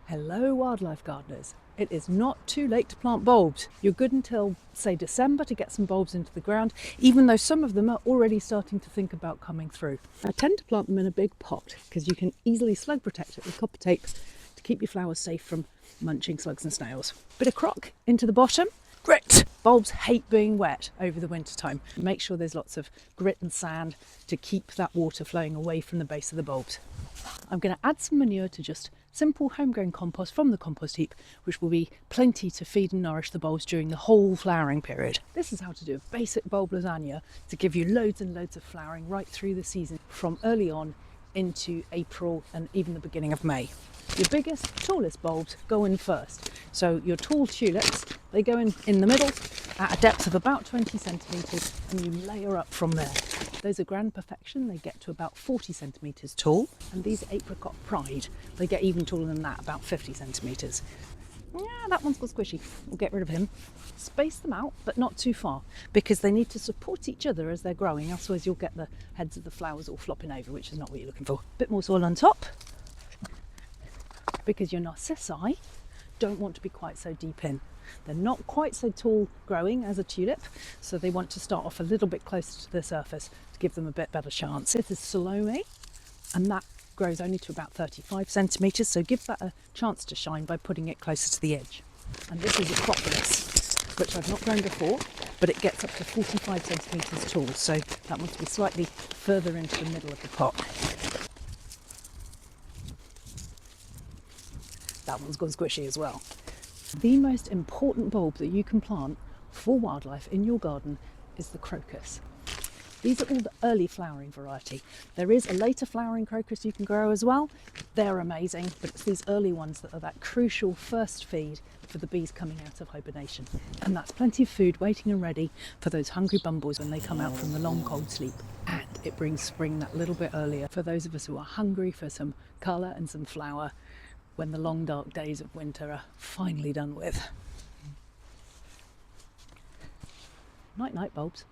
Hello wildlife gardeners. It is not too late to plant bulbs. You're good until say December to get some bulbs into the ground, even though some of them are already starting to think about coming through. I tend to plant them in a big pot because you can easily slug protect it with copper tape to keep your flowers safe from munching slugs and snails. Bit of crock into the bottom. Grit! Bulbs hate being wet over the winter time. Make sure there's lots of grit and sand to keep that water flowing away from the base of the bulbs. I'm going to add some manure to just simple homegrown compost from the compost heap, which will be plenty to feed and nourish the bulbs during the whole flowering period. This is how to do a basic bulb lasagna to give you loads and loads of flowering right through the season from early on into April and even the beginning of May. Your biggest, tallest bulbs go in first. So your tall tulips, they go in the middle at a depth of about 20 centimetres and you layer up from there. Those are grand perfection, they get to about 40 centimetres tall, and these apricot pride, they get even taller than that, about 50 centimetres. Yeah, that one's got squishy, we'll get rid of him. Space them out, but not too far, because they need to support each other as they're growing, otherwise you'll get the heads of the flowers all flopping over, which is not what you're looking for. Bit more soil on top, because your narcissi don't want to be quite so deep in. They're not quite so tall growing as a tulip, so they want to start off a little bit closer to the surface to give them a bit better chance. This is Salome, and that grows only to about 35 centimetres, so give that a chance to shine by putting it closer to the edge. And this is a crocuses, which I've not grown before, but it gets up to 45 centimetres tall, so that wants to be slightly further into the middle of the pot. That one's gone squishy as well. The most important bulb that you can plant for wildlife in your garden is the crocus. These are all the early flowering variety. There is a later flowering crocus you can grow as well. They're amazing, but it's these early ones that are that crucial first feed for the bees coming out of hibernation. And that's plenty of food waiting and ready for those hungry bumbles when they come out from the long cold sleep. And it brings spring that little bit earlier for those of us who are hungry for some colour and some flower when the long dark days of winter are finally done with. Night night bulbs.